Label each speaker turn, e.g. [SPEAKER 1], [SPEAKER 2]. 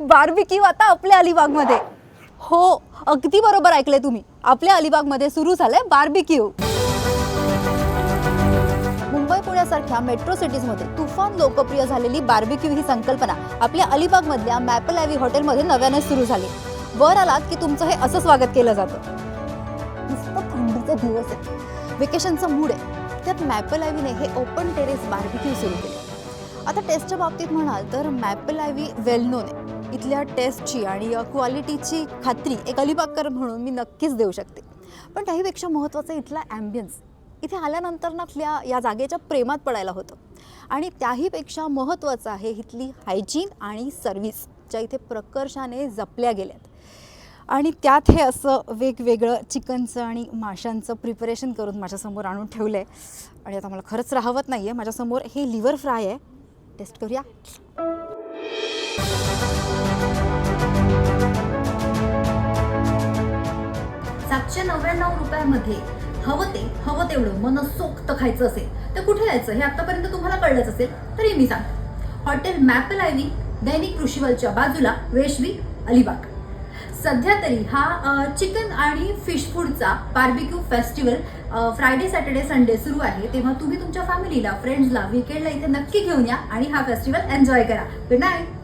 [SPEAKER 1] Barbecue आता आपल्या अलिबागमध्ये. हो, अगदी बरोबर ऐकले तुम्ही. आपल्या अलिबागमध्ये सुरू झालंय बार्बिक्यू. मुंबई पुण्यासारख्या मेट्रो सिटीजमध्ये तुफान लोकप्रिय झालेली बार्बिक्यू ही संकल्पना आपल्या अलिबागमधल्या मॅपल ॲव्ही हॉटेलमध्ये नव्याने सुरू झाली. वर आलात की तुमचं हे असं स्वागत केलं जातं. नुसतं थंडीचे दिवस आहे, वेकेशनचा मूड आहे, त्यात मॅपल ॲव्हीने हे ओपन टेरेस बार्बिक्यू सुरू केले. आता टेस्टच्या बाबतीत म्हणाल तर मॅपल ॲव्ही वेल नोन आहे. इथल्या टेस्टची आणि क्वालिटीची खात्री एक अलिबागकर म्हणून मी नक्कीच देऊ शकते. पण त्याहीपेक्षा महत्त्वाचं इथला ॲम्बियन्स. इथे आल्यानंतर नातल्या या जागेच्या प्रेमात पडायला होतं. आणि त्याहीपेक्षा महत्त्वाचं आहे इथली हायजीन आणि सर्व्हिस, ज्या इथे प्रकर्षाने जपल्या गेल्यात. आणि त्यात हे असं वेगवेगळं चिकनचं आणि माशांचं प्रिपरेशन करून माझ्यासमोर आणून ठेवलं आहे. आणि आता मला खरंच राहवत नाही आहे. माझ्यासमोर हे लिव्हर फ्राय आहे. टेस्ट करूया.
[SPEAKER 2] 799 रुपयामध्ये हवं तेवढं मनसोक्त खायचं असेल तर कुठे जायचं हे आतापर्यंत तुम्हाला कळलंच असेल. तरी मी सांगते, हॉटेल मॅपल ॲव्ही, दैनिक कृषीवलच्या बाजूला, वेशवी, अलिबाग. सध्या तरी हा चिकन आणि फिश फूडचा barbecue festival Friday, Saturday, Sunday सुरू आहे. तेव्हा तुम्ही तुमच्या फॅमिलीला, फ्रेंड्सला, वीकेंडला इथे नक्की घेऊन या आणि हा फेस्टिवल एन्जॉय करा. Good night.